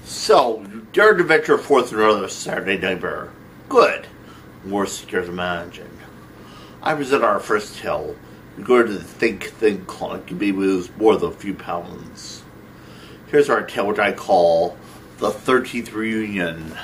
So, you dared to venture forth another Saturday nightmare. Good. More secure than imagined. I present our first tale. We go to the think like you maybe lose more than a few pounds. Here's our tale, which I call The 13th Reunion.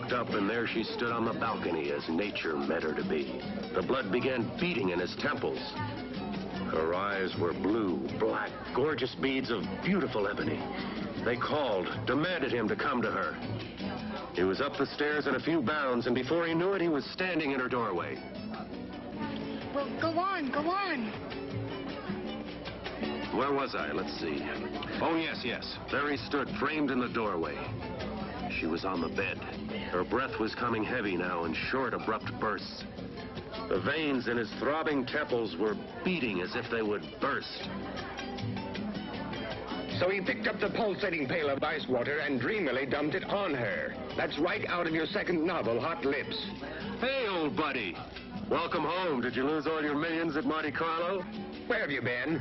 looked up, and there she stood on the balcony as nature meant her to be. The blood began beating in his temples. Her eyes were blue, black, gorgeous beads of beautiful ebony. They called, demanded him to come to her. He was up the stairs in a few bounds, and before he knew it, he was standing in her doorway. Well, go on, go on. Where was I? Let's see. Oh, yes. There he stood, framed in the doorway. She was on the bed. Her breath was coming heavy now in short, abrupt bursts. The veins in his throbbing temples were beating as if they would burst. So he picked up the pulsating pail of ice water and dreamily dumped it on her. That's right out of your second novel, Hot Lips. Hey, old buddy. Welcome home. Did you lose all your millions at Monte Carlo? Where have you been?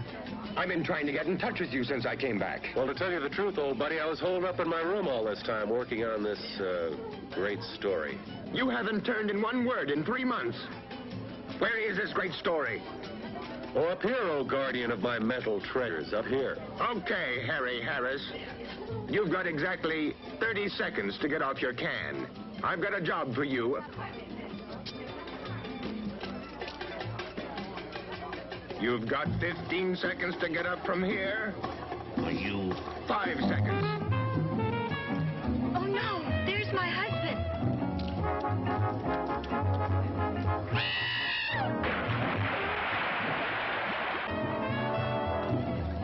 I've been trying to get in touch with you since I came back. Well, to tell you the truth, old buddy, I was holed up in my room all this time working on this, great story. You haven't turned in one word in 3 months. Where is this great story? Oh, up here, old guardian of my mental treasures, up here. Okay, Harry Harris. You've got exactly 30 seconds to get off your can. I've got a job for you. You've got 15 seconds to get up from here. Are you? 5 seconds. Oh, no, there's my husband.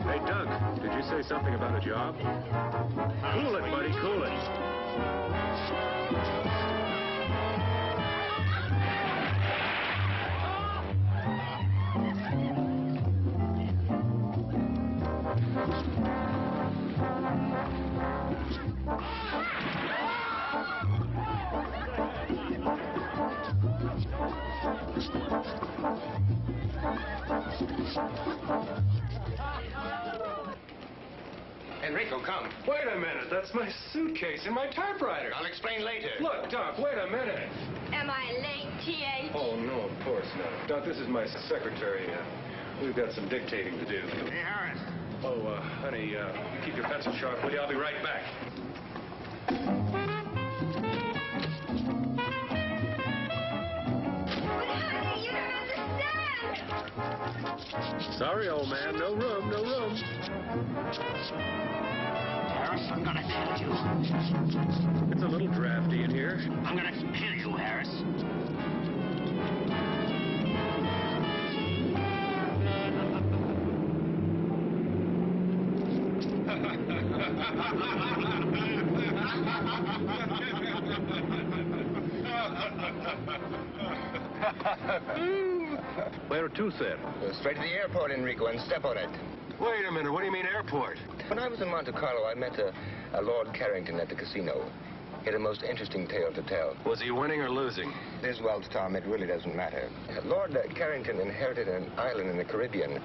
Hey, Doug, did you say something about a job? Cool it, buddy, cool it. Enrico, come. Wait a minute, that's my suitcase and my typewriter. I'll explain later. Look, Doc, wait a minute. Am I late, T.H.? Oh, no, of course not. Doc, this is my secretary. We've got some dictating to do. Hey, Harris. Oh, honey, keep your pencil sharp, will you? I'll be right back. But, honey, you don't understand. Sorry, old man, no room, no room. Harris, I'm gonna kill you. It's a little drafty in here. I'm gonna kill you, Harris. Where to, sir? Go straight to the airport, Enrico, and step on it. Wait a minute, what do you mean airport? When I was in Monte Carlo, I met a Lord Carrington at the casino. He had a most interesting tale to tell. Was he winning or losing? This, well, Tom, it really doesn't matter. Lord Carrington inherited an island in the Caribbean,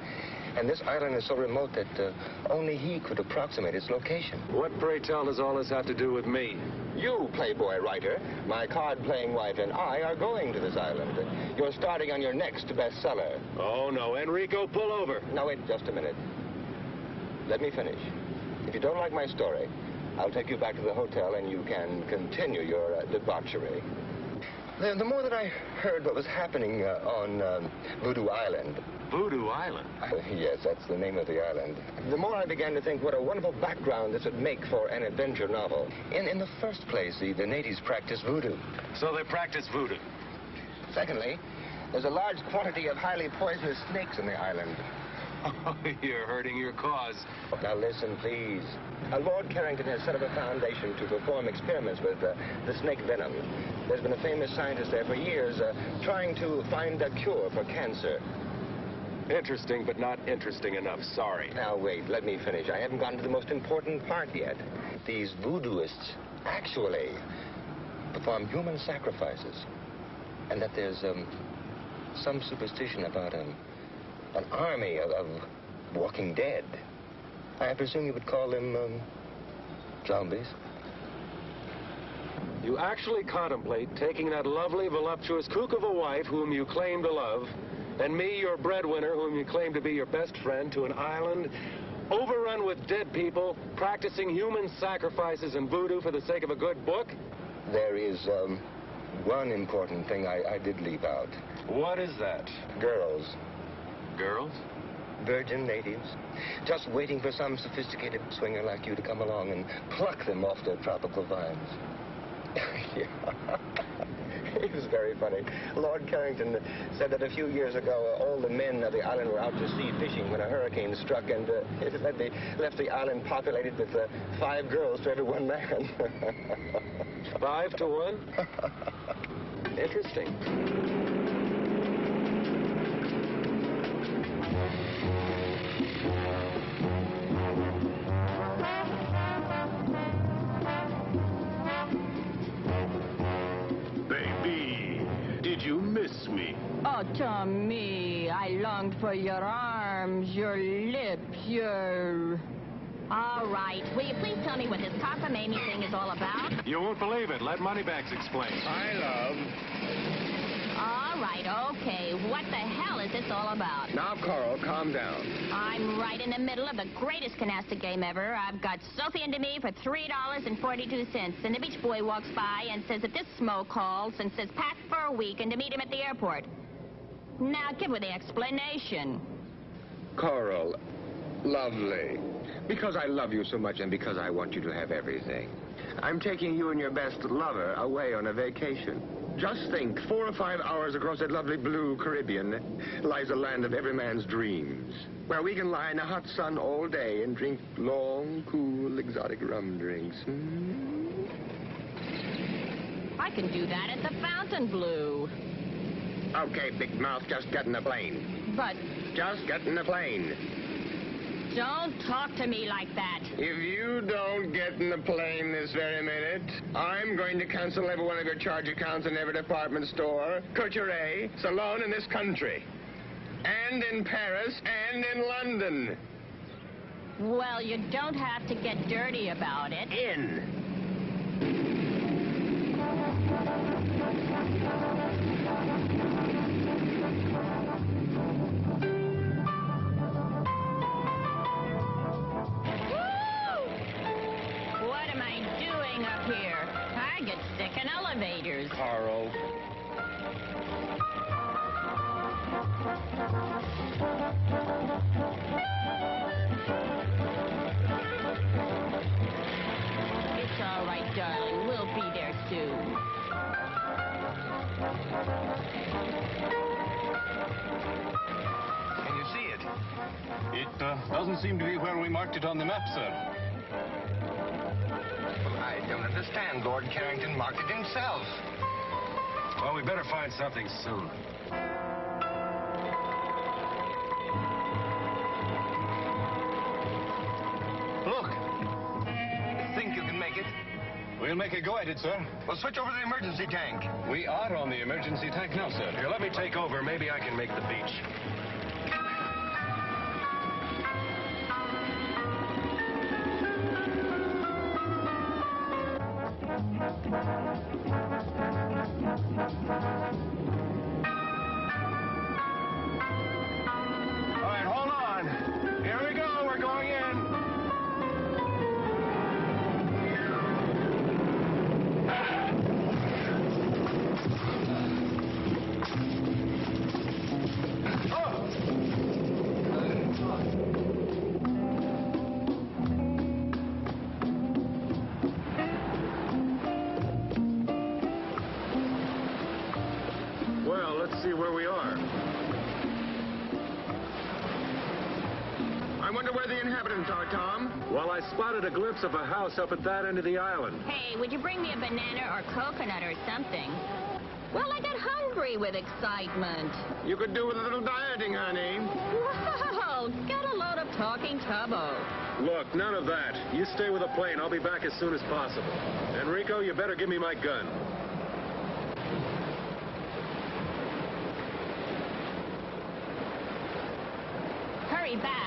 and this island is so remote that only he could approximate its location. What, pray tell, does all this have to do with me? You, Playboy writer, my card-playing wife, and I are going to this island. You're starting on your next bestseller. Oh, no, Enrico, pull over. Now, wait just a minute. Let me finish. If you don't like my story, I'll take you back to the hotel and you can continue your debauchery. The more that I heard what was happening on Voodoo Island. Voodoo Island? Yes, that's the name of the island. The more I began to think what a wonderful background this would make for an adventure novel. In the first place, the natives practice voodoo. So they practice voodoo. Secondly, there's a large quantity of highly poisonous snakes in the island. You're hurting your cause. Now listen, please. Lord Carrington has set up a foundation to perform experiments with the snake venom. There's been a famous scientist there for years trying to find a cure for cancer. Interesting, but not interesting enough. Sorry. Now, wait, let me finish. I haven't gotten to the most important part yet. These voodooists actually perform human sacrifices. And that there's some superstition about an army of walking dead. I presume you would call them zombies. You actually contemplate taking that lovely, voluptuous kook of a wife whom you claim to love, and me, your breadwinner, whom you claim to be your best friend, to an island overrun with dead people, practicing human sacrifices and voodoo for the sake of a good book? there is one important thing I did leave out. What is that? Girls. Girls? Virgin natives. Just waiting for some sophisticated swinger like you to come along and pluck them off their tropical vines. Yeah. It was very funny. Lord Carrington said that a few years ago, all the men of the island were out to sea fishing when a hurricane struck, and it left the island populated with 5 girls to every one man. 5 to 1? Interesting. Did you miss me? Oh, Tommy, I longed for your arms, your lips, your... All right. Will you please tell me what this cockamamie thing is all about? You won't believe it. Let Moneybags explain. All right, okay. What the hell is this all about? Now, Coral, calm down. I'm right in the middle of the greatest canasta game ever. I've got Sophie into me for $3.42. And the beach boy walks by and says that this smoke calls and says pack for a week and to meet him at the airport. Now, give her the explanation. Coral, lovely. Because I love you so much and because I want you to have everything, I'm taking you and your best lover away on a vacation. Just think, 4 or 5 hours across that lovely blue Caribbean lies a land of every man's dreams, where we can lie in the hot sun all day and drink long, cool, exotic rum drinks. I can do that at the Fontainebleau. Okay, big mouth, just get in the plane. But Just get in the plane. don't talk to me like that. If you don't get in the plane this very minute, I'm going to cancel every one of your charge accounts in every department store, couturier, salon in this country. And in Paris and in London. Well, you don't have to get dirty about it. In. What am I doing up here? I get sick in elevators. Carl. It's all right, darling. We'll be there soon. Can you see it? It doesn't seem to be where we marked it on the map, sir. Well, I don't understand. Lord Carrington marked it himself. Well, we better find something soon. Look. Think you can make it? We'll make a go at it, sir. Well, switch over to the emergency tank. We are on the emergency tank now, sir. Here, let me take over. Maybe I can make the beach. All right, hold on. Here we go. We're going in. Well, let's see where we are. I wonder where the inhabitants are, Tom. Well, I spotted a glimpse of a house up at that end of the island. Hey, would you bring me a banana or coconut or something? Well, I got hungry with excitement. You could do with a little dieting, honey. Well, get a load of talking tubbo. Look, none of that. You stay with the plane. I'll be back as soon as possible. Enrico, you better give me my gun. Hurry back.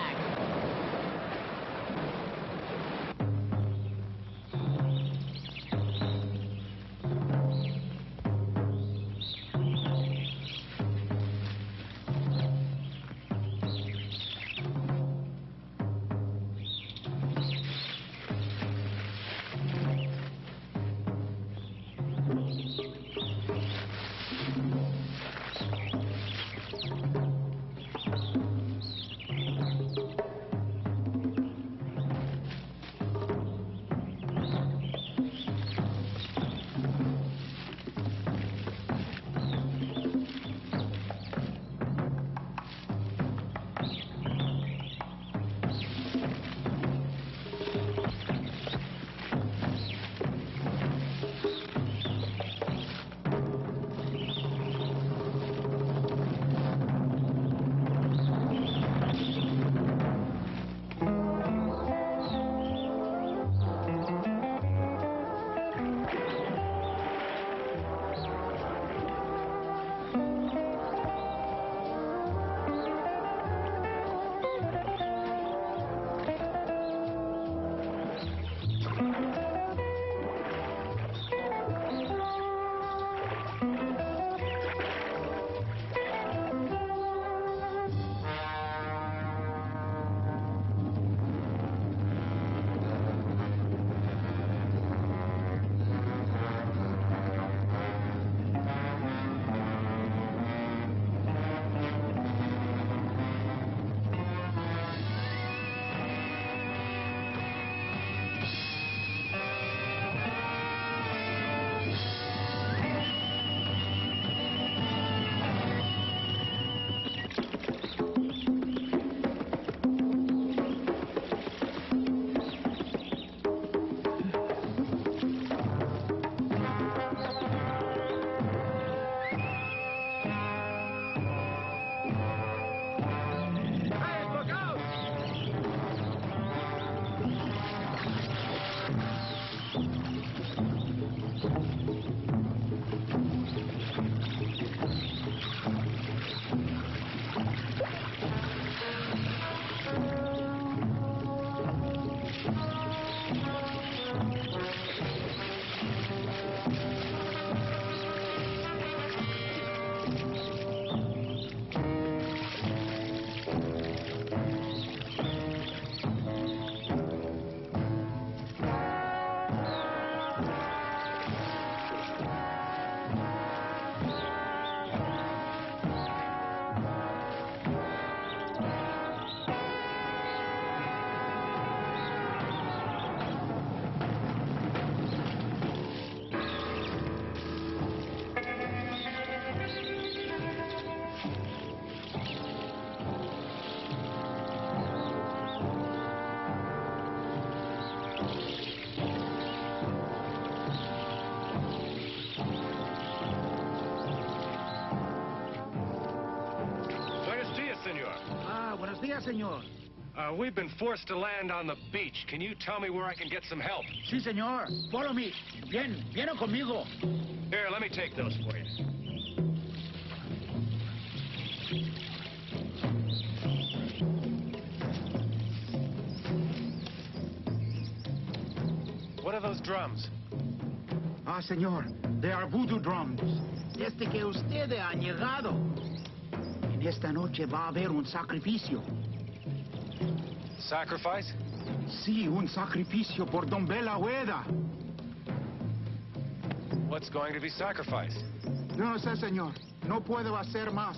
Buenos días, señor. We've been forced to land on the beach. Can you tell me where I can get some help? Sí, señor. Follow me. Vienen conmigo. Here, let me take those for you. What are those drums? Ah, señor. They are voodoo drums. Desde que usted ha llegado. En esta noche va a haber un sacrificio. Sacrifice? Sí, un sacrificio por Don Bela Hueda. What's going to be sacrificed? No sé, señor. No puedo hacer más.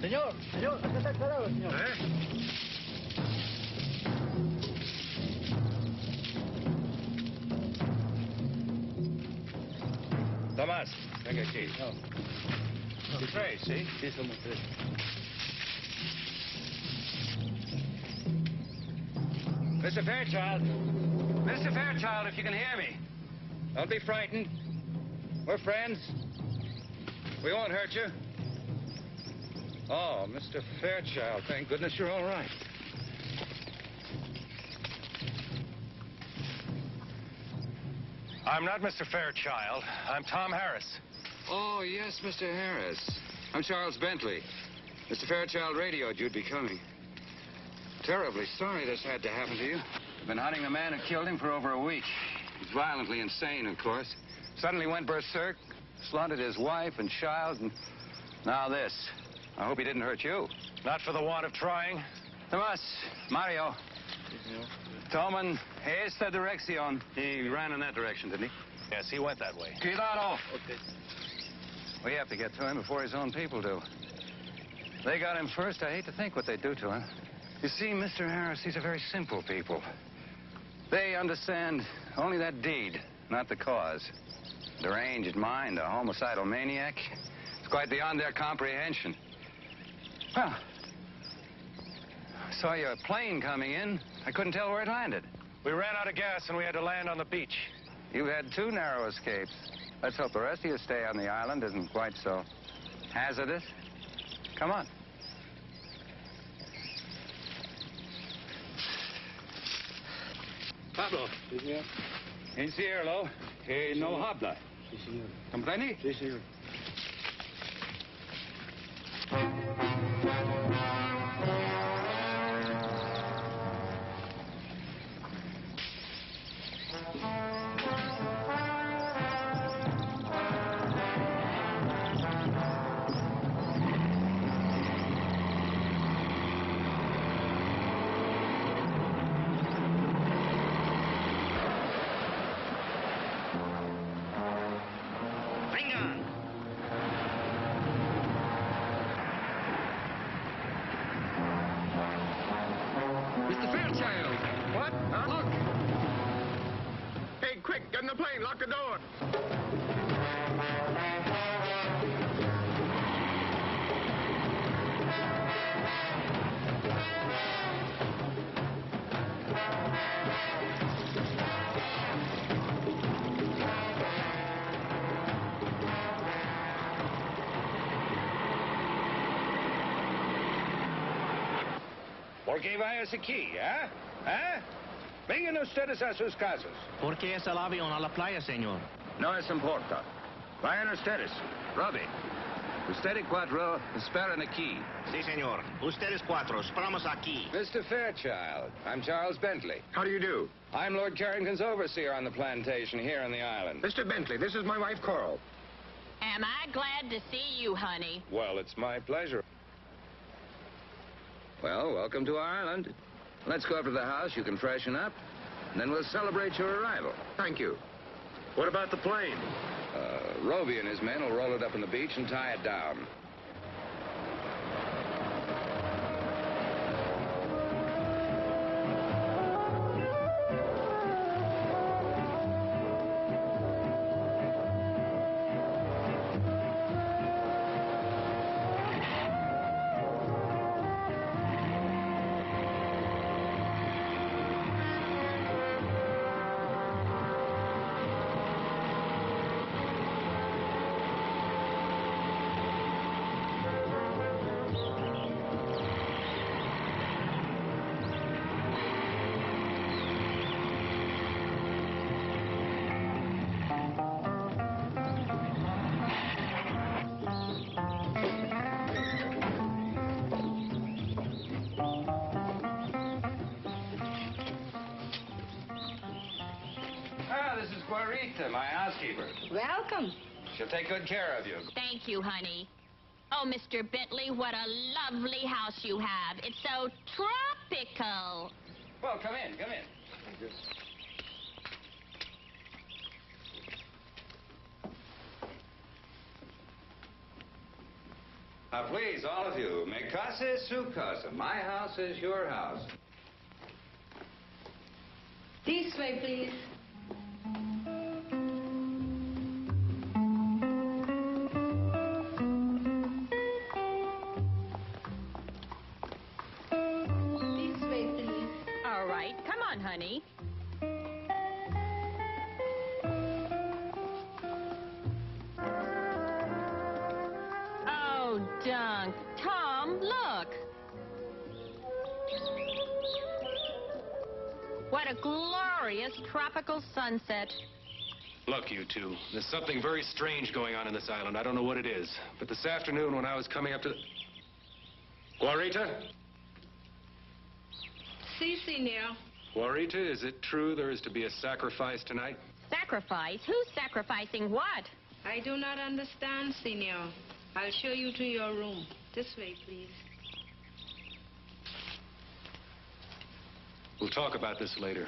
Señor, acá está el cadáver, señor. Tomás, venga aquí. You pray, see? Sí, somos tres. Mr. Fairchild. Mr. Fairchild, if you can hear me. Don't be frightened. We're friends. We won't hurt you. Oh, Mr. Fairchild, thank goodness you're all right. I'm not Mr. Fairchild. I'm Tom Harris. Oh, yes, Mr. Harris. I'm Charles Bentley. Mr. Fairchild radioed you'd be coming. Terribly sorry this had to happen to you. Been hunting the man who killed him for over a week. He's violently insane, of course. Suddenly went berserk, slaughtered his wife and child, and now this. I hope he didn't hurt you. Not for the want of trying. Tomas, Mario. Toman, esta dirección. He ran in that direction, didn't he? Yes, he went that way. Cuidado. Okay. We have to get to him before his own people do. They got him first. I hate to think what they do to him. You see, Mr. Harris, these are very simple people. They understand only that deed, not the cause. Deranged mind, a homicidal maniac. It's quite beyond their comprehension. Well, I saw your plane coming in. I couldn't tell where it landed. We ran out of gas and we had to land on the beach. You've had 2 narrow escapes. Let's hope the rest of your stay on the island isn't quite so hazardous. Come on. Pablo. Sí, señor. Encierro. Que no habla. Sí, señor. ¿Comprende? Sí, señor. Mr. Fairchild! What? Look! Hey, quick, get in the plane, lock the door. ¿Por qué vayas aquí, eh? ¿Eh? Vengan ustedes a sus casas. ¿Por qué es el avión a la playa, señor? No es importa. Vayan ustedes. Robbie. Ustedes 4 esperan aquí. Sí, señor. Ustedes 4, esperamos aquí. Mr. Fairchild, I'm Charles Bentley. How do you do? I'm Lord Carrington's overseer on the plantation here on the island. Mr. Bentley, this is my wife, Coral. Am I glad to see you, honey? Well, it's my pleasure. Well, welcome to our island. Let's go up to the house. You can freshen up, and then we'll celebrate your arrival. Thank you. What about the plane? Roby and his men will roll it up on the beach and tie it down. My housekeeper. Welcome. She'll take good care of you. Thank you, honey. Oh, Mr. Bentley, what a lovely house you have. It's so tropical. Well, come in, come in. Now, please, all of you, mi casa es su casa. My house is your house. This way, please. This way, please. All right. Come on, honey. Oh, Dunk. Tom, look. What a glorious tropical sunset. Look, you two, there's something very strange going on in this island. I don't know what it is. But this afternoon when I was coming up to... Guarita? Si, senor. Guarita, is it true there is to be a sacrifice tonight? Sacrifice? Who's sacrificing what? I do not understand, senor. I'll show you to your room. This way, please. We'll talk about this later.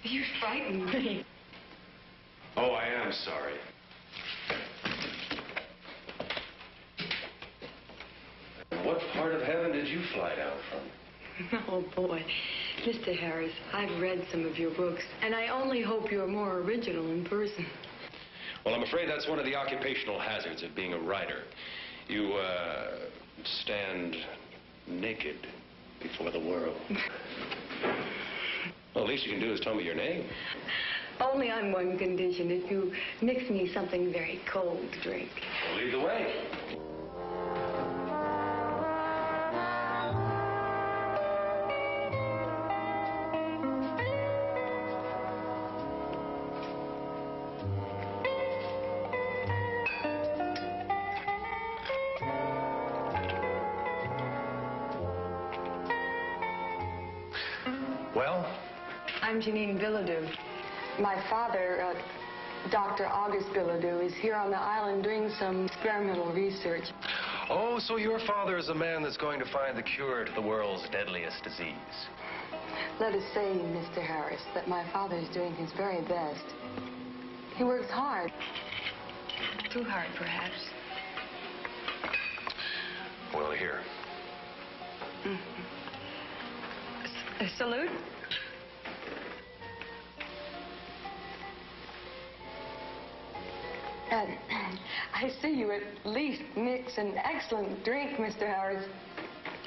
You frightened me. Oh, I am sorry. What part of heaven did you fly down from? Oh, boy. Mr. Harris, I've read some of your books, and I only hope you're more original in person. Well, I'm afraid that's one of the occupational hazards of being a writer. You, stand naked before the world. Well, the least you can do is tell me your name. Only on one condition, if you mix me something very cold to drink. Well, lead the way. Well? I'm Janine Bilodeau. My father, Dr. August Bilodeau, is here on the island doing some experimental research. Oh, so your father is the man that's going to find the cure to the world's deadliest disease. Let us say, Mr. Harris, that my father is doing his very best. He works hard. Too hard, perhaps. Well, here. A salute? I see you at least mix an excellent drink, Mr. Harris.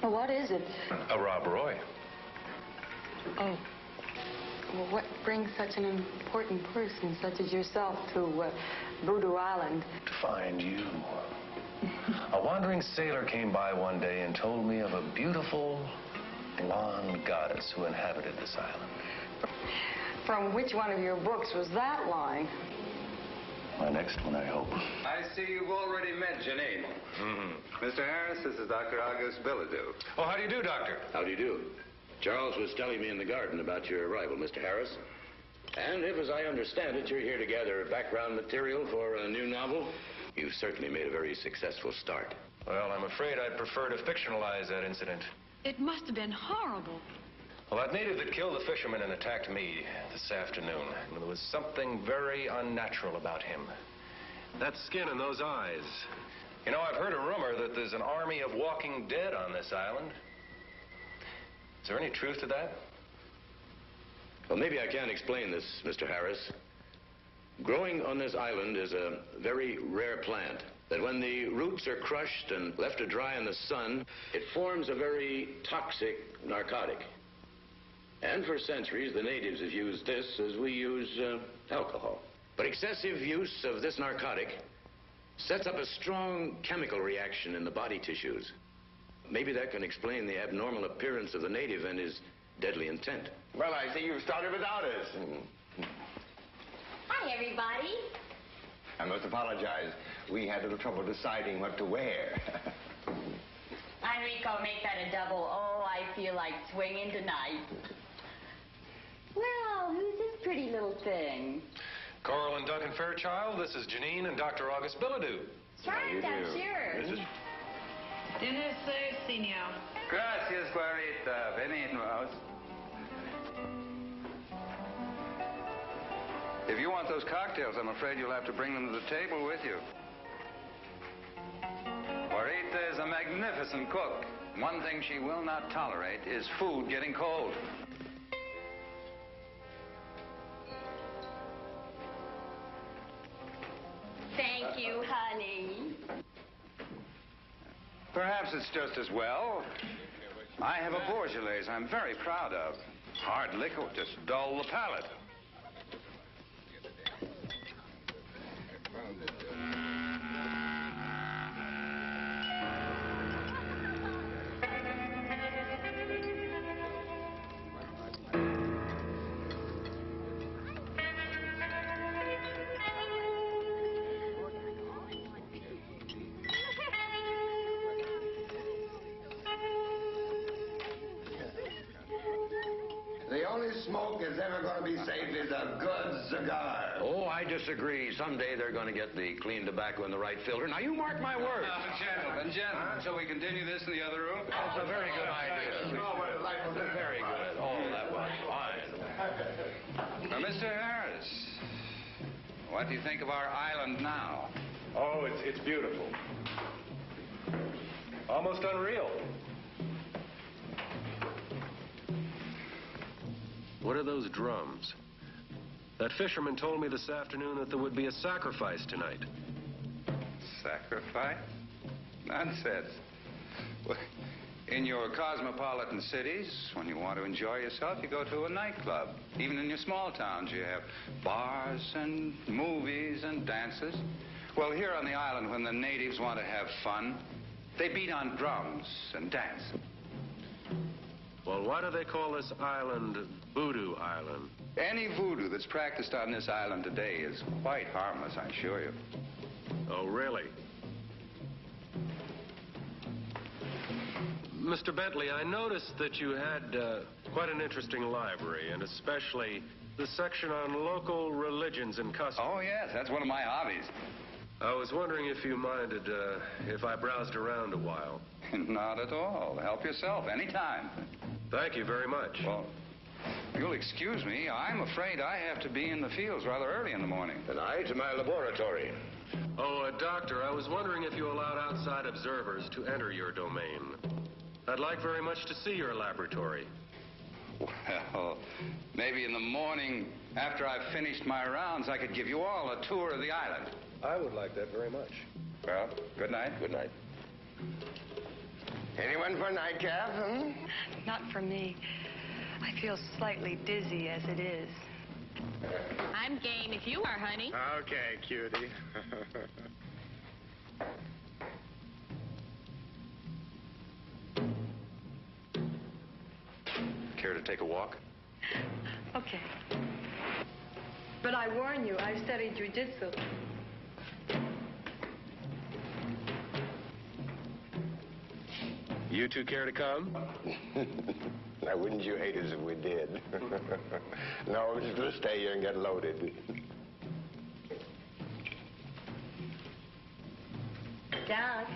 What is it? A Rob Roy. Oh. Well, what brings such an important person such as yourself to Voodoo Island? To find you. A wandering sailor came by one day and told me of a beautiful blonde goddess who inhabited this island. From which one of your books was that line? My next one, I hope. I see you've already met Janine. Mm-hmm. Mr. Harris, this is Dr. August Bilodeau. Oh, how do you do, Doctor? How do you do? Charles was telling me in the garden about your arrival, Mr. Harris. And if, as I understand it, you're here to gather background material for a new novel, you've certainly made a very successful start. Well, I'm afraid I'd prefer to fictionalize that incident. It must have been horrible. Well, that native that killed the fisherman and attacked me this afternoon, there was something very unnatural about him. That skin and those eyes. You know, I've heard a rumor that there's an army of walking dead on this island. Is there any truth to that? Well, maybe I can explain this, Mr. Harris. Growing on this island is a very rare plant that when the roots are crushed and left to dry in the sun, it forms a very toxic narcotic. And for centuries, the natives have used this as we use alcohol. But excessive use of this narcotic sets up a strong chemical reaction in the body tissues. Maybe that can explain the abnormal appearance of the native and his deadly intent. Well, I see you started without us. Hi, everybody. I must apologize. We had a little trouble deciding what to wear. Enrico, make that a double. Oh, I feel like swinging tonight. Well, who's this pretty little thing? Coral and Duncan Fairchild, this is Janine and Dr. August Bilodeau. Try that, sure. Dinner served, Senor. Gracias, Clarita. Benito. If you want those cocktails, I'm afraid you'll have to bring them to the table with you. Clarita is a magnificent cook. One thing she will not tolerate is food getting cold. Thank you, honey. Perhaps it's just as well. I have a Beaujolais I'm very proud of. Hard liquor will just dull the palate. The only smoke that's ever going to be safe is a good cigar. Oh, I disagree. Someday they're going to get the clean tobacco in the right filter. Now, you mark my words. Gentlemen, shall we continue this in the other room? That's a very good idea. Very good. Oh, that was fine. Now, Mr. Harris, what do you think of our island now? Oh, it's beautiful. Almost unreal. What are those drums? That fisherman told me this afternoon that there would be a sacrifice tonight. Sacrifice? Nonsense. Well, in your cosmopolitan cities, when you want to enjoy yourself, you go to a nightclub. Even in your small towns, you have bars and movies and dances. Well, here on the island, when the natives want to have fun, they beat on drums and dance. Well, why do they call this island Voodoo Island? Any voodoo that's practiced on this island today is quite harmless, I assure you. Oh, really? Mr. Bentley, I noticed that you had quite an interesting library, and especially the section on local religions and customs. Oh, yes, that's one of my hobbies. I was wondering if you minded if I browsed around a while. Not at all. Help yourself anytime. Thank you very much. Well, you'll excuse me. I'm afraid I have to be in the fields rather early in the morning. And I to my laboratory. Oh, Doctor, I was wondering if you allowed outside observers to enter your domain. I'd like very much to see your laboratory. Well, maybe in the morning, after I've finished my rounds, I could give you all a tour of the island. I would like that very much. Well, good night. Good night. Anyone for a nightcap? Not for me. I feel slightly dizzy as it is. I'm game if you are, honey. Okay, cutie. Care to take a walk? Okay. But I warn you, I've studied jujitsu. You two care to come? Now, wouldn't you hate us if we did? No, we're just going to stay here and get loaded. Doug,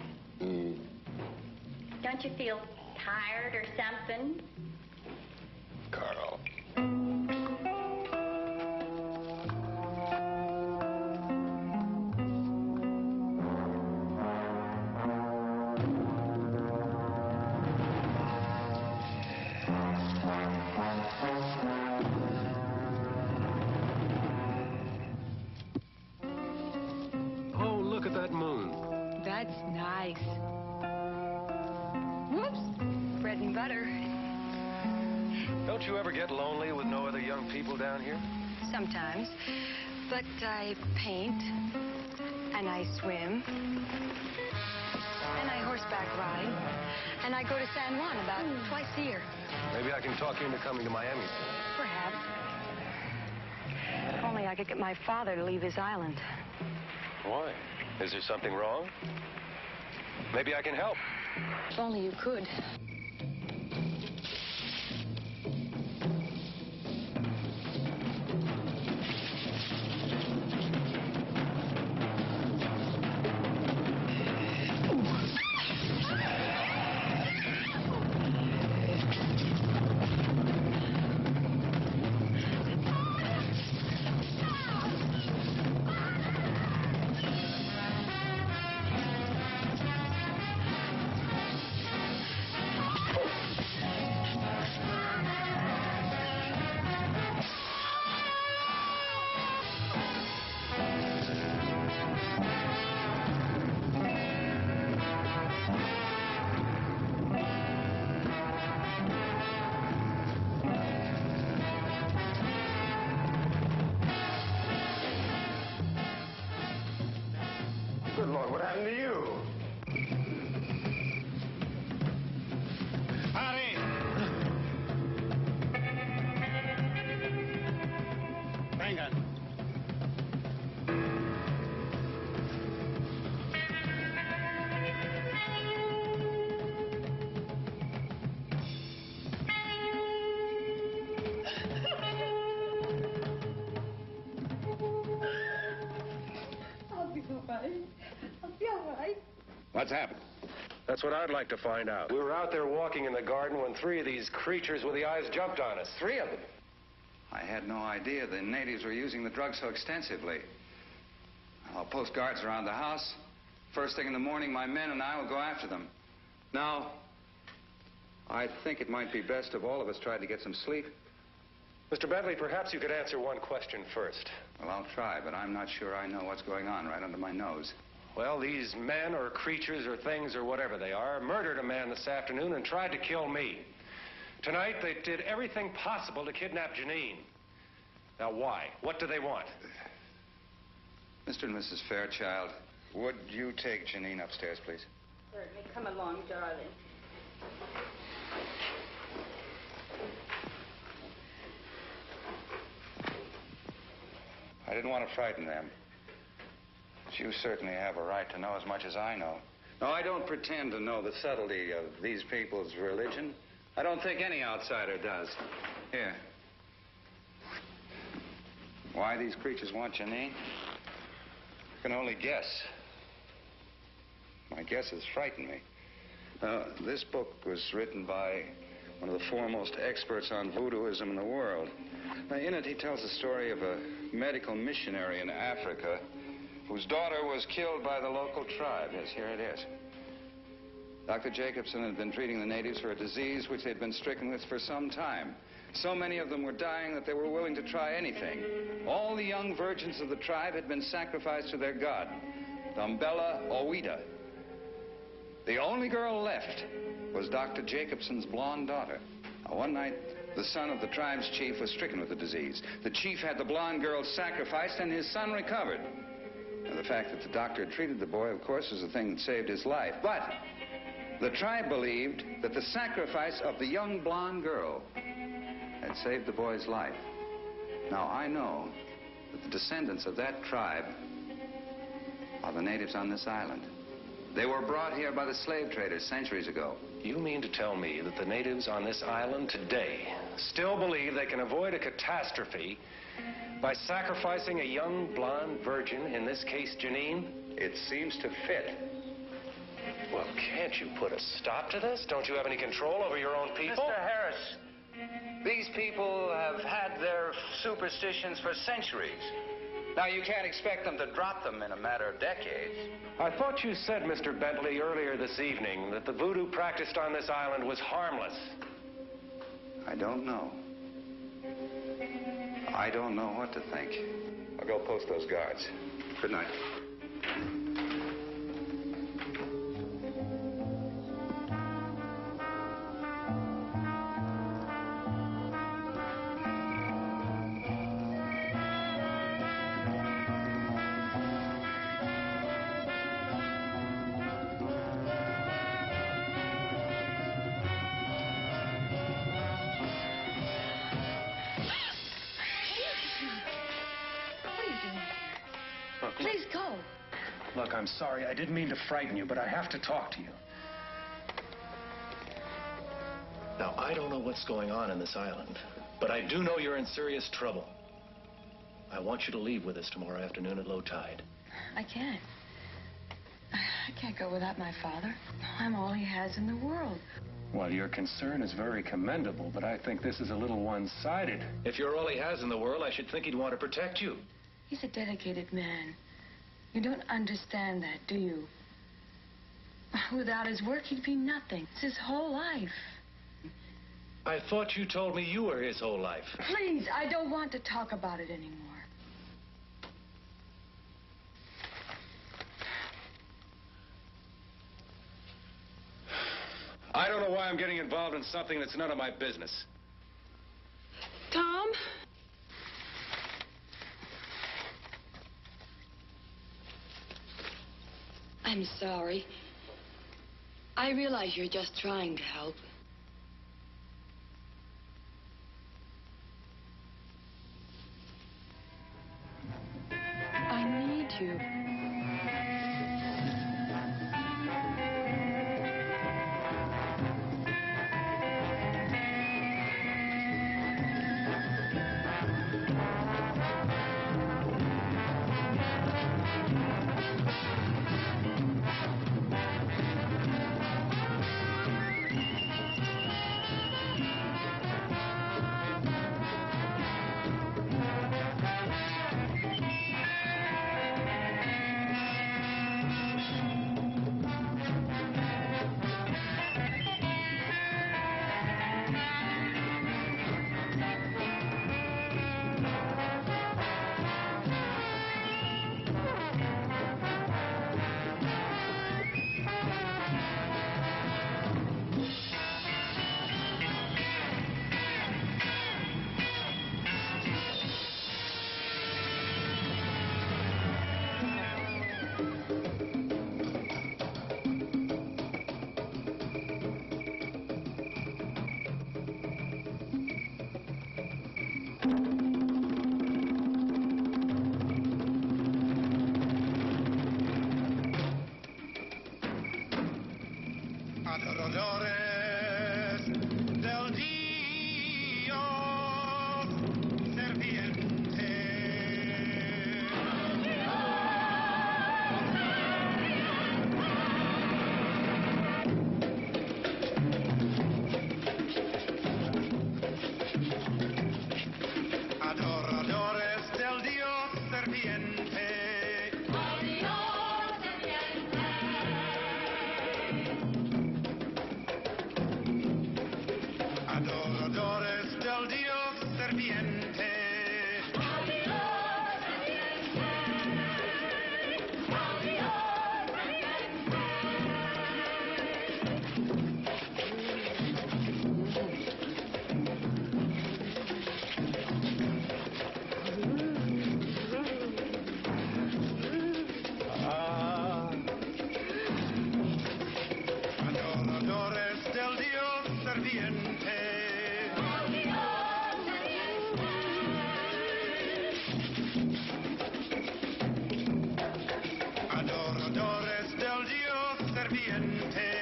don't you feel tired or something? Carl. Oh, look at that moon. That's nice. Whoops. Bread and butter. Don't you ever get lonely with no other young people down here? Sometimes. But I paint. And I swim. And I horseback ride. And I go to San Juan about twice a year. Maybe I can talk you into coming to Miami. Perhaps. If only I could get my father to leave his island. Why? Is there something wrong? Maybe I can help. If only you could. Good Lord, what happened to you? Harry! Venga. I'll be all right. I'll be all right. What's happened? That's what I'd like to find out. We were out there walking in the garden when 3 of these creatures with the eyes jumped on us. 3 of them. I had no idea the natives were using the drug so extensively. I'll post guards around the house. First thing in the morning, my men and I will go after them. Now, I think it might be best if all of us tried to get some sleep. Mr. Bentley, perhaps you could answer one question first. Well, I'll try, but I'm not sure I know what's going on right under my nose. Well, these men or creatures or things or whatever they are murdered a man this afternoon and tried to kill me. Tonight, they did everything possible to kidnap Janine. Now, why? What do they want? Mr. and Mrs. Fairchild, would you take Janine upstairs, please? Certainly. Come along, darling. I didn't want to frighten them. But you certainly have a right to know as much as I know. No, I don't pretend to know the subtlety of these people's religion. I don't think any outsider does. Here. Why these creatures want Janine? I can only guess. My guesses frighten me. This book was written by one of the foremost experts on voodooism in the world. Now, in it, he tells the story of a medical missionary in Africa whose daughter was killed by the local tribe. Yes, here it is. Dr. Jacobson had been treating the natives for a disease which they'd been stricken with for some time. So many of them were dying that they were willing to try anything. All the young virgins of the tribe had been sacrificed to their god, Dumbella Owida. The only girl left was Dr. Jacobson's blonde daughter. Now, one night, the son of the tribe's chief was stricken with the disease. The chief had the blonde girl sacrificed, and his son recovered. Now, the fact that the doctor had treated the boy, of course, was the thing that saved his life. But the tribe believed that the sacrifice of the young blonde girl had saved the boy's life. Now, I know that the descendants of that tribe are the natives on this island. They were brought here by the slave traders centuries ago. You mean to tell me that the natives on this island today still believe they can avoid a catastrophe by sacrificing a young blonde virgin, in this case Janine? It seems to fit. Well, can't you put a stop to this? Don't you have any control over your own people? Mr. Harris, these people have had their superstitions for centuries. Now, you can't expect them to drop them in a matter of decades. I thought you said, Mr. Bentley, earlier this evening that the voodoo practiced on this island was harmless. I don't know. I don't know what to think. I'll go post those guards. Good night. Please go. Look, I'm sorry. I didn't mean to frighten you, but I have to talk to you. Now, I don't know what's going on in this island, but I do know you're in serious trouble. I want you to leave with us tomorrow afternoon at low tide. I can't. I can't go without my father. I'm all he has in the world. Well, your concern is very commendable, but I think this is a little one-sided. If you're all he has in the world, I should think he'd want to protect you. He's a dedicated man. You don't understand that, do you? Without his work, he'd be nothing. It's his whole life. I thought you told me you were his whole life. Please, I don't want to talk about it anymore. I don't know why I'm getting involved in something that's none of my business. Tom? I'm sorry. I realize you're just trying to help. I need you. serviente.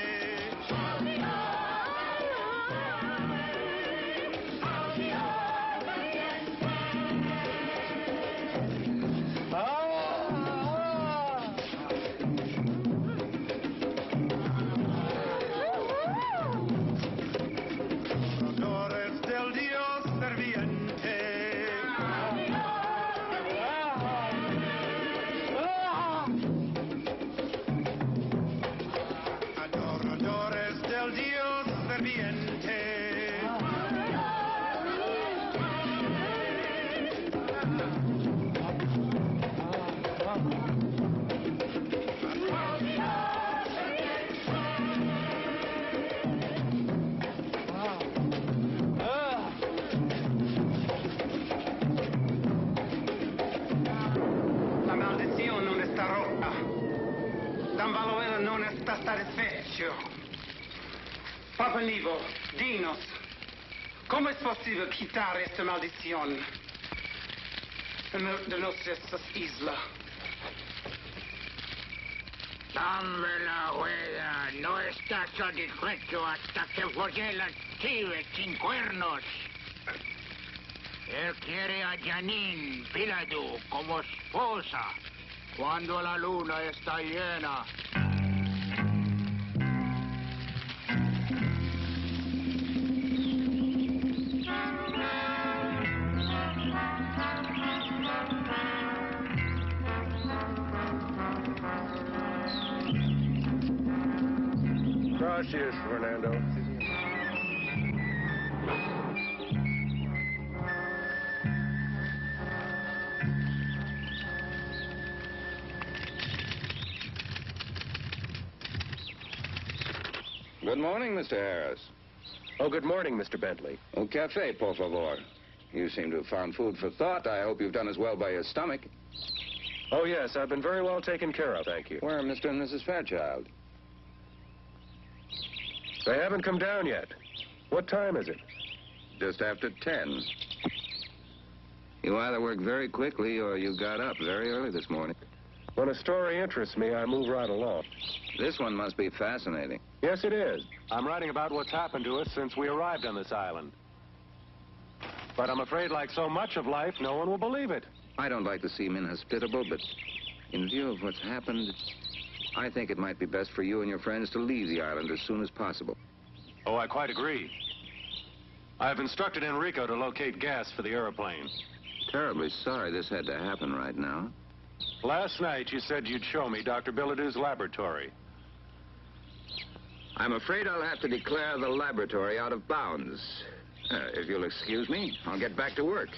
Adoradores del Dios serviente. Adoradores del Dios serviente. La maldición non está rota. Dambaluela non está satisfecho. Papa Nivo, dinos, ¿cómo es posible quitar esta maldición de nuestras islas? Dambaluela no está satisfecho hasta que folle las chives sin cuernos. Él quiere a Janine Piladu como esposa cuando la luna está llena. Gracias, Fernando. Good morning, Mr. Harris. Oh, good morning, Mr. Bentley. Un café, por favor. You seem to have found food for thought. I hope you've done as well by your stomach. Oh, yes, I've been very well taken care of, thank you. Where are Mr. and Mrs. Fairchild? They haven't come down yet. What time is it? Just after 10. You either work very quickly or you got up very early this morning. When a story interests me, I move right along. This one must be fascinating. Yes, it is. I'm writing about what's happened to us since we arrived on this island. But I'm afraid, like so much of life, no one will believe it. I don't like to seem inhospitable, but in view of what's happened, I think it might be best for you and your friends to leave the island as soon as possible. Oh, I quite agree. I've instructed Enrico to locate gas for the airplane. Terribly sorry this had to happen right now. Last night, you said you'd show me Dr. Billadue's laboratory. I'm afraid I'll have to declare the laboratory out of bounds. If you'll excuse me, I'll get back to work.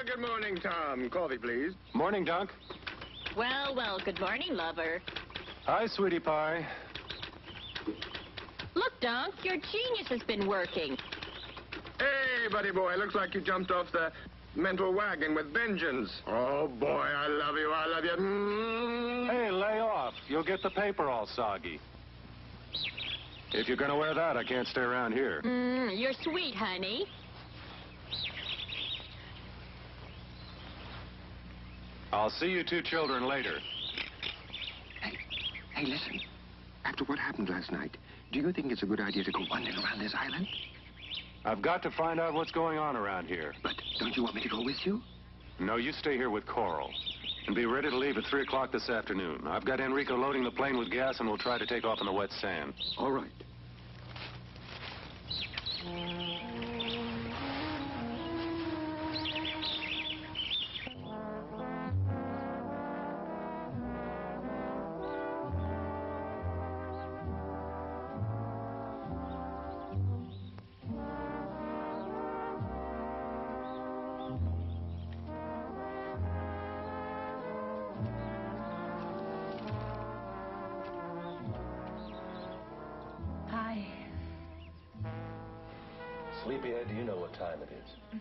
Good morning, Tom. Coffee, please. Morning, Dunk. Well, well, good morning, lover. Hi, sweetie pie. Look, Dunk, your genius has been working. Hey, buddy boy, looks like you jumped off the mental wagon with vengeance. Oh, boy, I love you, I love you. Hey, lay off. You'll get the paper all soggy. If you're going to wear that, I can't stay around here. You're sweet, honey. I'll see you two children later. Hey, listen. After what happened last night, do you think it's a good idea to go wandering around this island? I've got to find out what's going on around here. But don't you want me to go with you? No, you stay here with Coral. And be ready to leave at 3 o'clock this afternoon. I've got Enrico loading the plane with gas, and we'll try to take off in the wet sand. All right. Sleepyhead, do you know what time it is?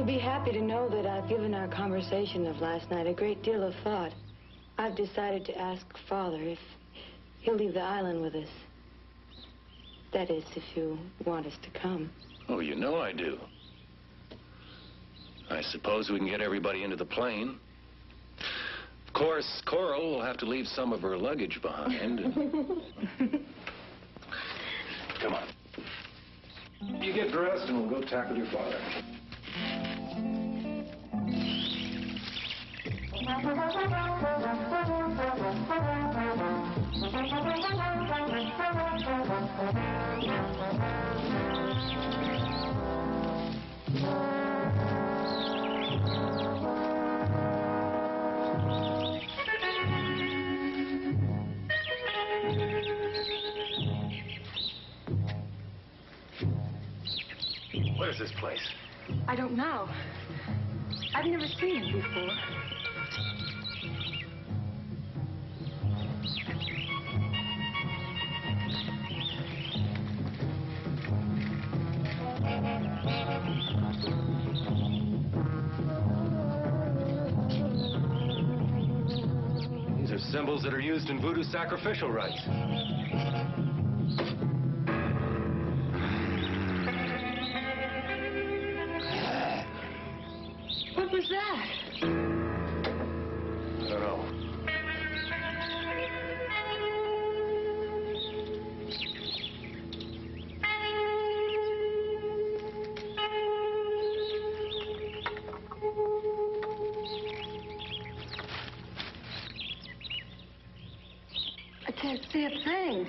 He'll be happy to know that I've given our conversation of last night a great deal of thought. I've decided to ask Father if he'll leave the island with us. That is, if you want us to come. Oh, you know I do. I suppose we can get everybody into the plane. Of course, Coral will have to leave some of her luggage behind. Come on. You get dressed and we'll go tackle your father. What is this place? I don't know. I've never seen it before. These are symbols that are used in voodoo sacrificial rites. What was that? I don't know. I can't see a thing.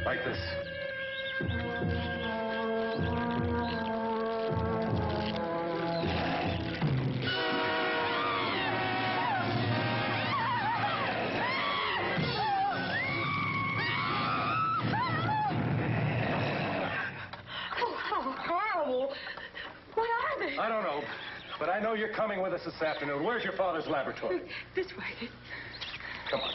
Like this. Oh, how horrible. What are they? I don't know, but I know you're coming with us this afternoon. Where's your father's laboratory? This way. Come on.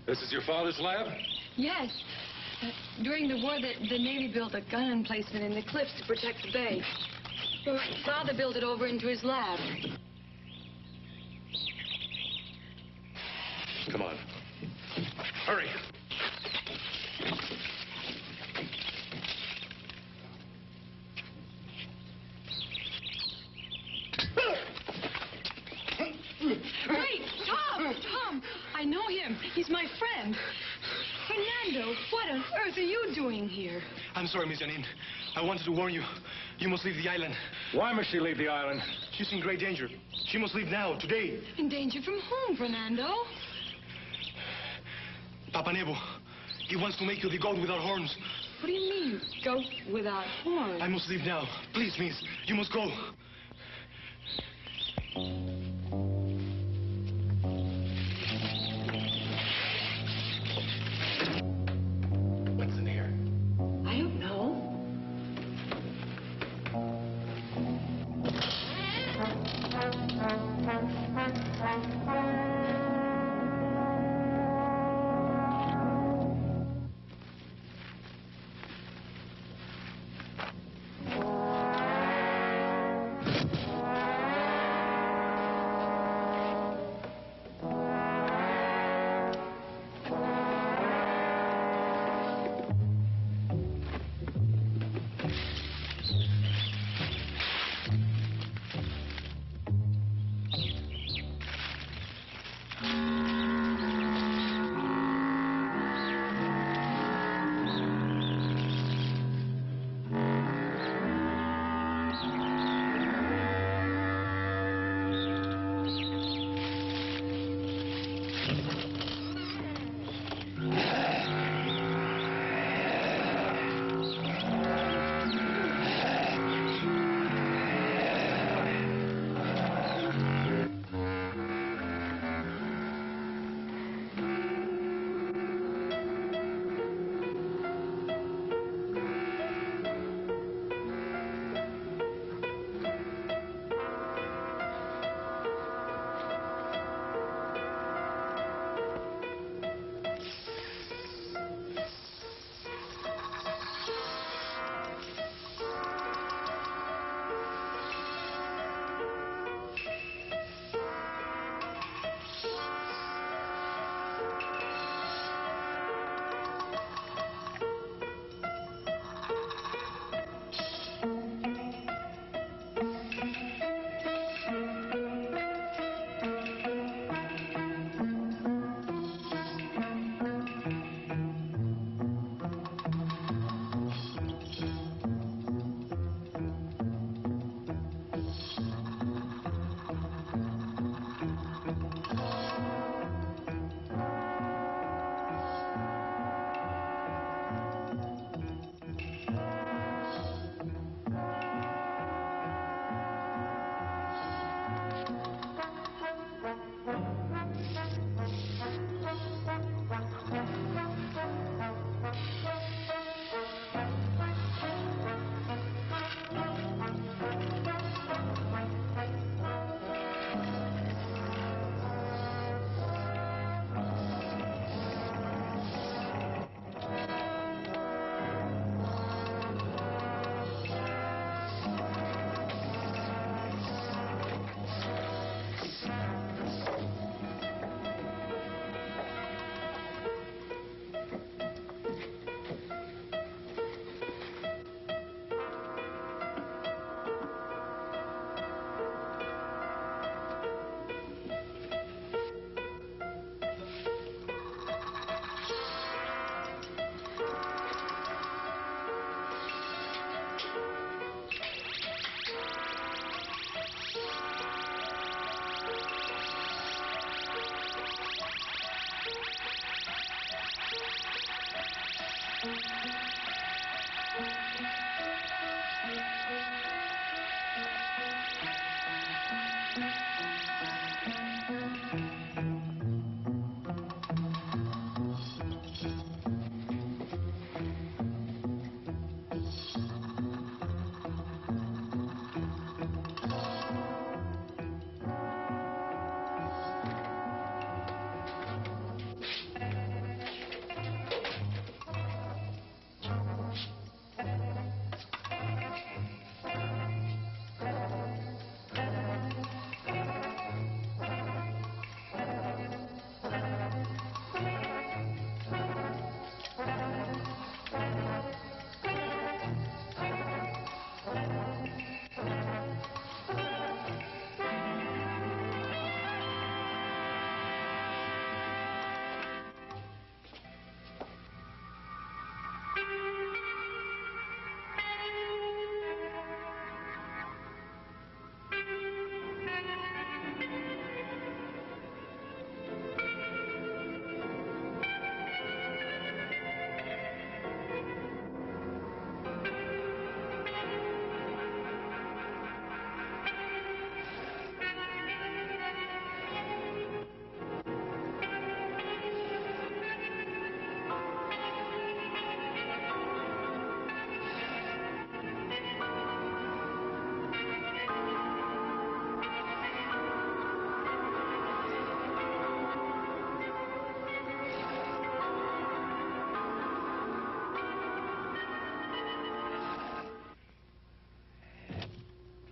This is your father's lab? Yes. During the war, the Navy built a gun emplacement in the cliffs to protect the bay. Well, Father built it over into his lab. Come on. Hurry. Wait, Tom! Tom! I know him. He's my friend. Fernando, what on earth are you doing here? I'm sorry, Miss Janine. I wanted to warn you. You must leave the island. Why must she leave the island? She's in great danger. She must leave now, today. In danger from whom, Fernando? Papa Nebo. He wants to make you the goat without horns. What do you mean, goat without horns? I must leave now. Please, miss. You must go. What's in here? I don't know.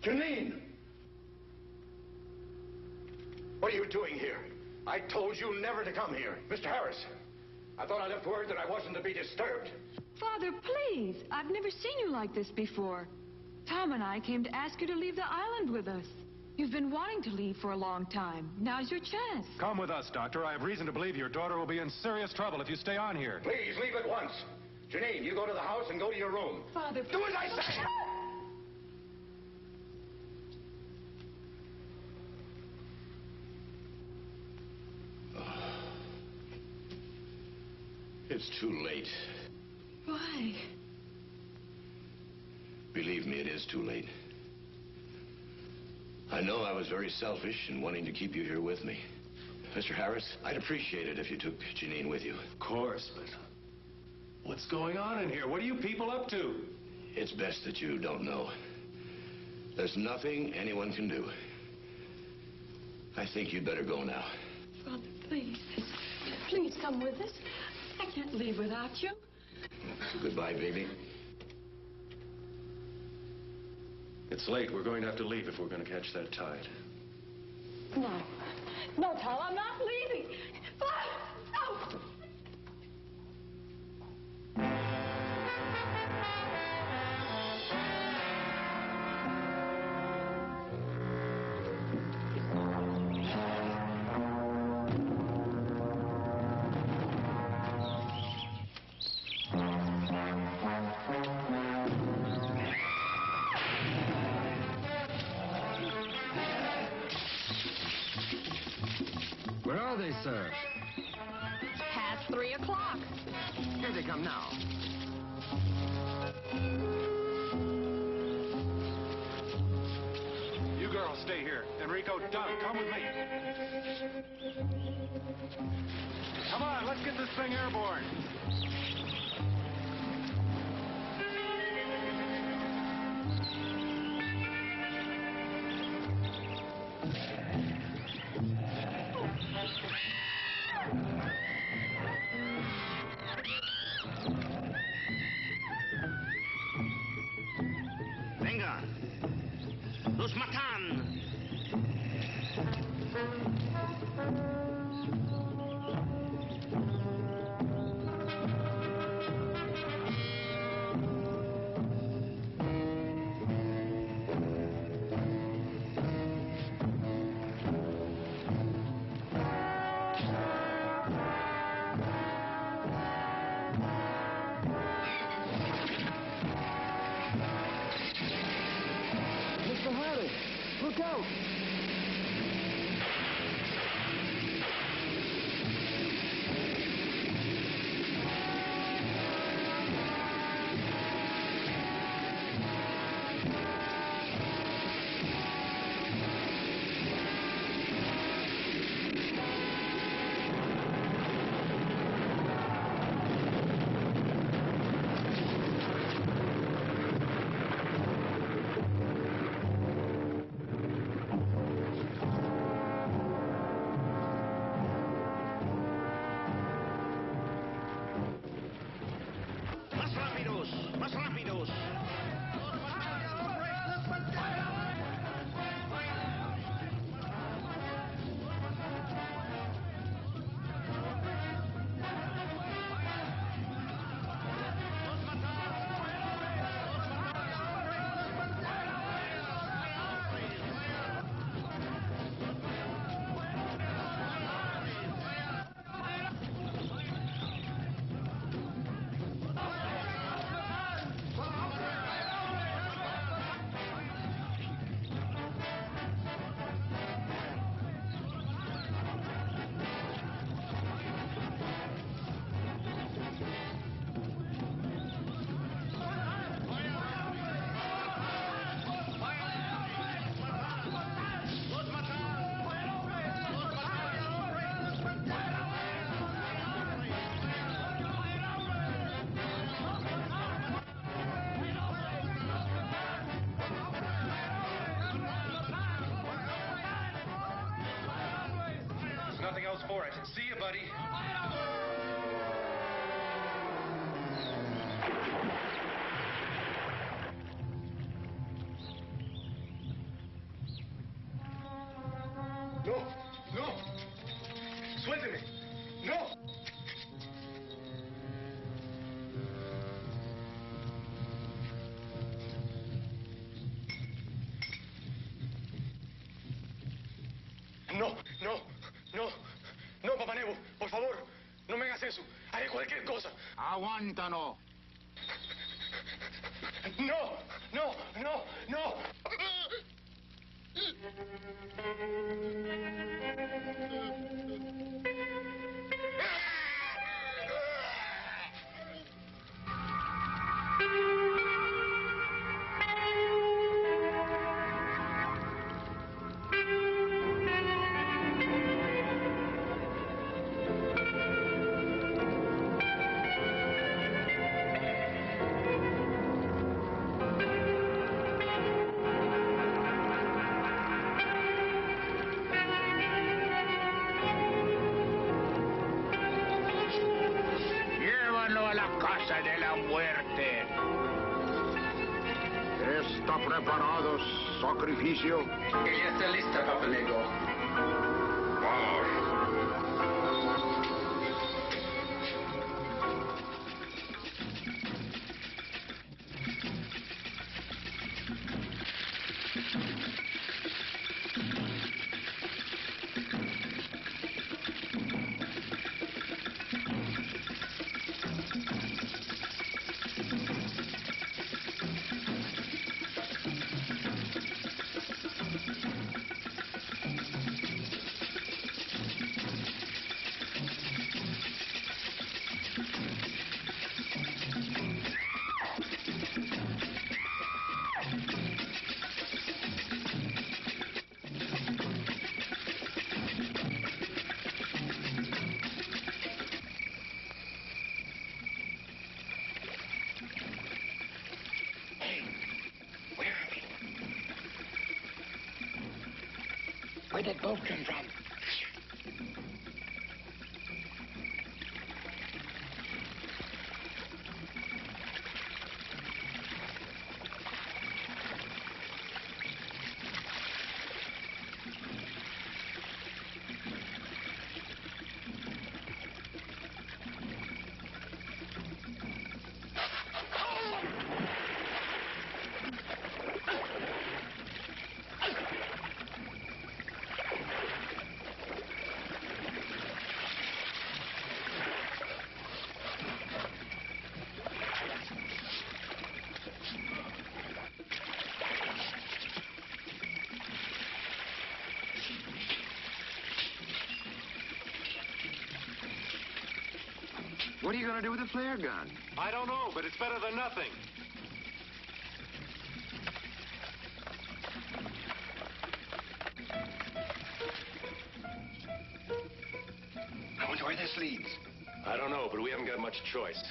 Janine! What are you doing here? I told you never to come here. Mr. Harris, I thought I left word that I wasn't to be disturbed. Father, please. I've never seen you like this before. Tom and I came to ask you to leave the island with us. You've been wanting to leave for a long time. Now's your chance. Come with us, Doctor. I have reason to believe your daughter will be in serious trouble if you stay on here. Please, leave at once. Janine, you go to the house and go to your room. Father, do as I say! It's too late. Why? Believe me, it is too late. I know I was very selfish in wanting to keep you here with me. Mr. Harris, I'd appreciate it if you took Janine with you. Of course, but what's going on in here? What are you people up to? It's best that you don't know. There's nothing anyone can do. I think you'd better go now. Father, please. Please come with us. I can't leave without you. Goodbye, baby. It's late. We're going to have to leave if we're going to catch that tide. No. No, Tom, I'm not leaving. No. Where are they, sir? Past 3 o'clock. Here they come now. You girls stay here. Enrico, Doug, come with me. Come on, let's get this thing airborne. Venga. Los matan. Mr. Harris. for it. See you, buddy. No, no. Suélteme. No. No, no, no. No, Papá Nebo, por favor. No me hagas eso. Haré cualquier cosa. Aguántalo. No, no, no, no. Llévalo a la casa de la muerte. ¿Está preparado sacrificio? Ella está lista, Papa Nego. Where'd that boat come from? What are you going to do with a flare gun? I don't know, but it's better than nothing. I wonder where this leads. I don't know, but we haven't got much choice.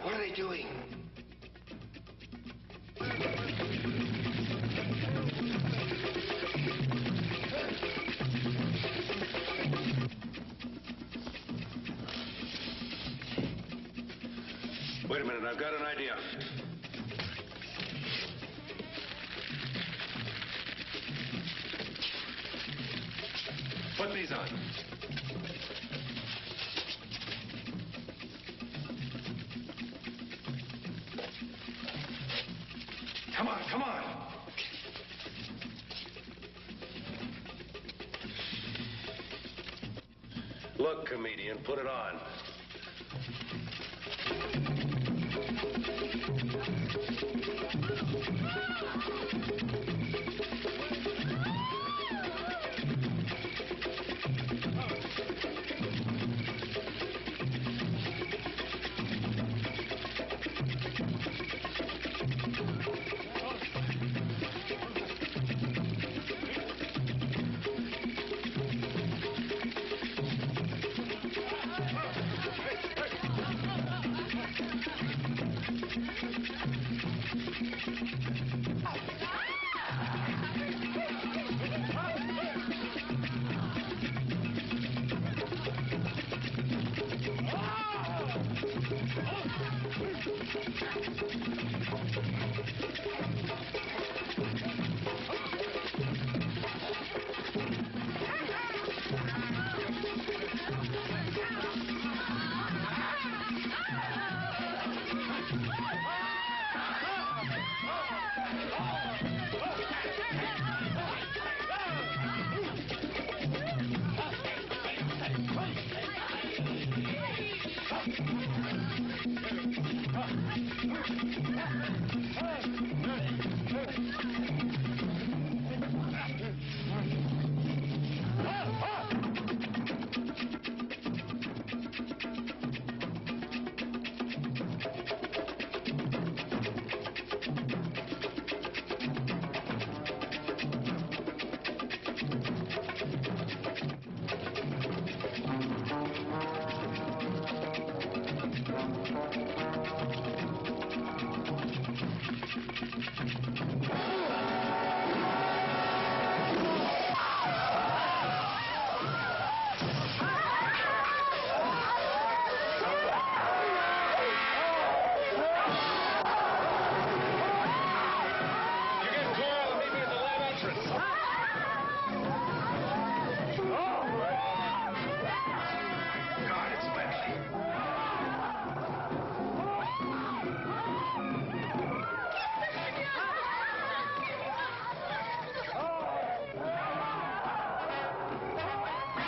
What are they doing? minute. I've got an idea. Put these on. Come on, come on. Look, comedian, put it on.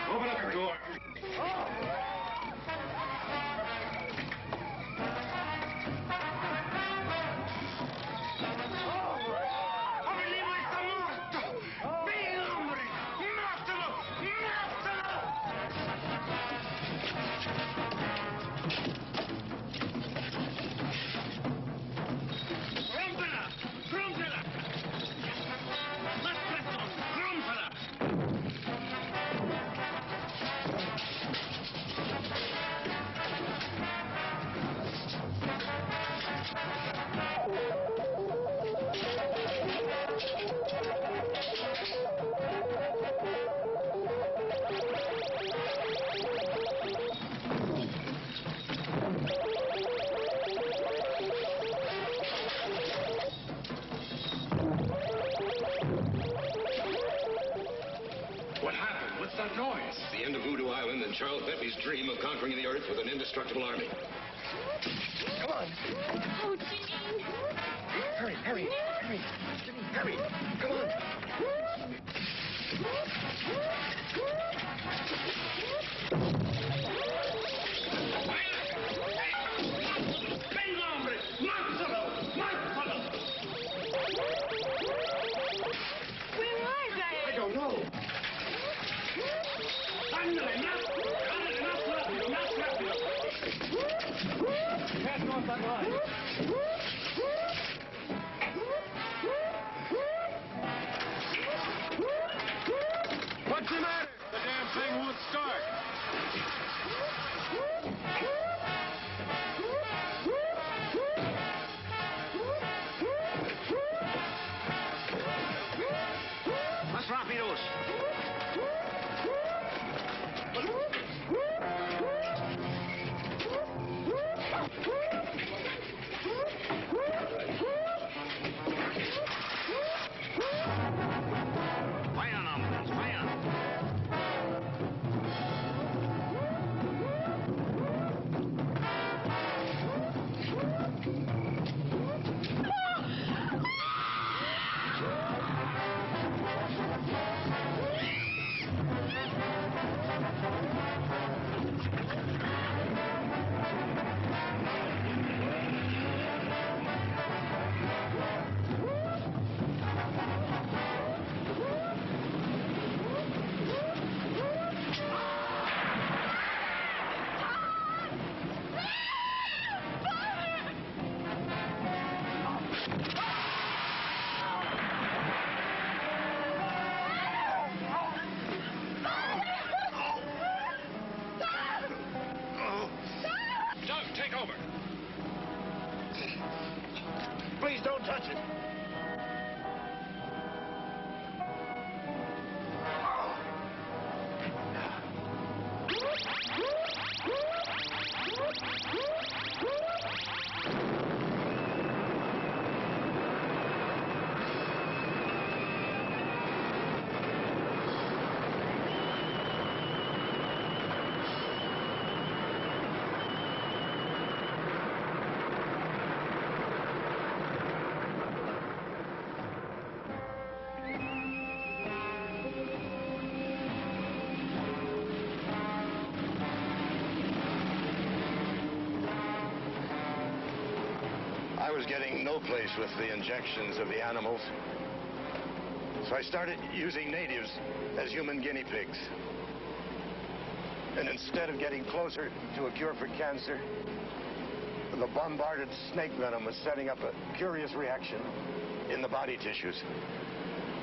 Open up the door. What happened? What's that noise? The end of Voodoo Island and Charles Bentley's dream of conquering the Earth with an indestructible army. Come on. Oh, Janine. Hurry, hurry, hurry. Jimmy, hurry. Come on. Venga, hombre! ¡Mátalo! ¡Mátalo! Where was I? I don't know. ¡Ándale, más rápido, más rápido! Can't go up that line. What's the matter? The damn thing won't start. ¡Más rápidos! Doug, take over. Please don't touch it. I was getting no place with the injections of the animals. So I started using natives as human guinea pigs. And instead of getting closer to a cure for cancer, the bombarded snake venom was setting up a curious reaction in the body tissues,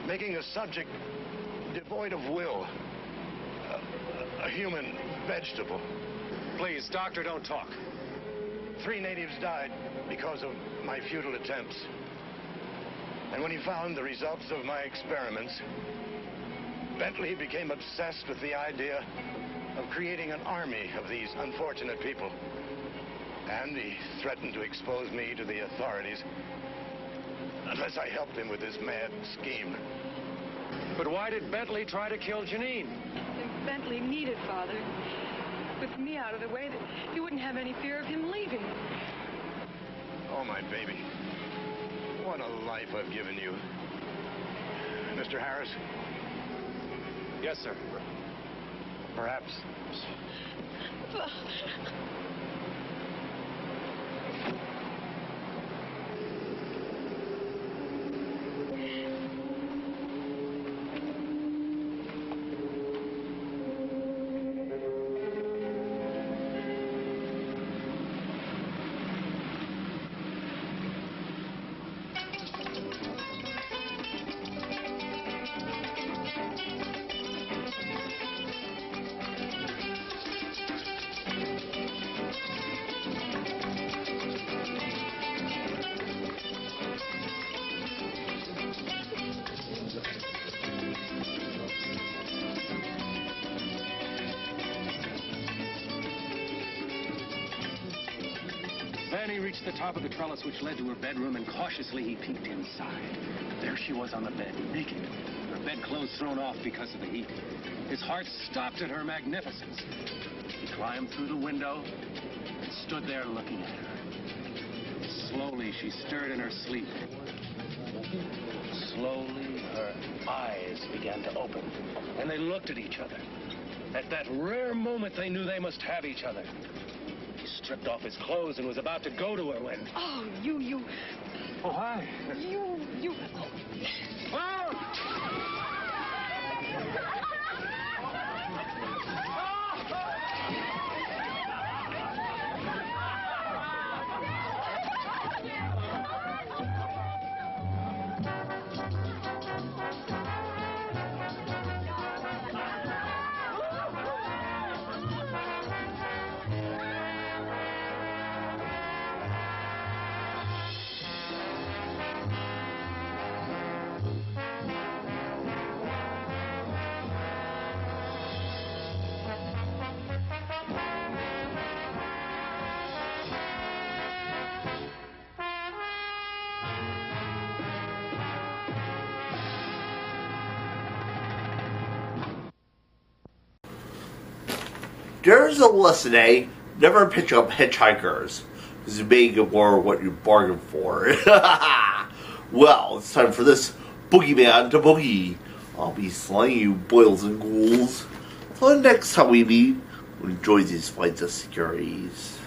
making a subject devoid of will, a human vegetable. Please, Doctor, don't talk. 3 natives died because of my futile attempts. And when he found the results of my experiments, Bentley became obsessed with the idea of creating an army of these unfortunate people. And he threatened to expose me to the authorities unless I helped him with this mad scheme. But why did Bentley try to kill Janine? If Bentley needed Father, with me out of the way, that he wouldn't have any fear of him leaving. Oh, my baby. What a life I've given you. Mr. Harris? Yes, sir. Perhaps. Then he reached the top of the trellis which led to her bedroom, and cautiously he peeked inside. There she was on the bed, naked, her bedclothes thrown off because of the heat. His heart stopped at her magnificence. He climbed through the window and stood there looking at her. Slowly she stirred in her sleep. Slowly her eyes began to open, and they looked at each other. At that rare moment they knew they must have each other. He stripped off his clothes and was about to go to her when... Oh, you... Oh, hi. You... There's a lesson, eh? Never pick up hitchhikers, because you may get more what you bargained for. Well, it's time for this boogeyman to boogie. I'll be slaying you, boils and ghouls. Until the next time we meet, enjoy these flights of securities.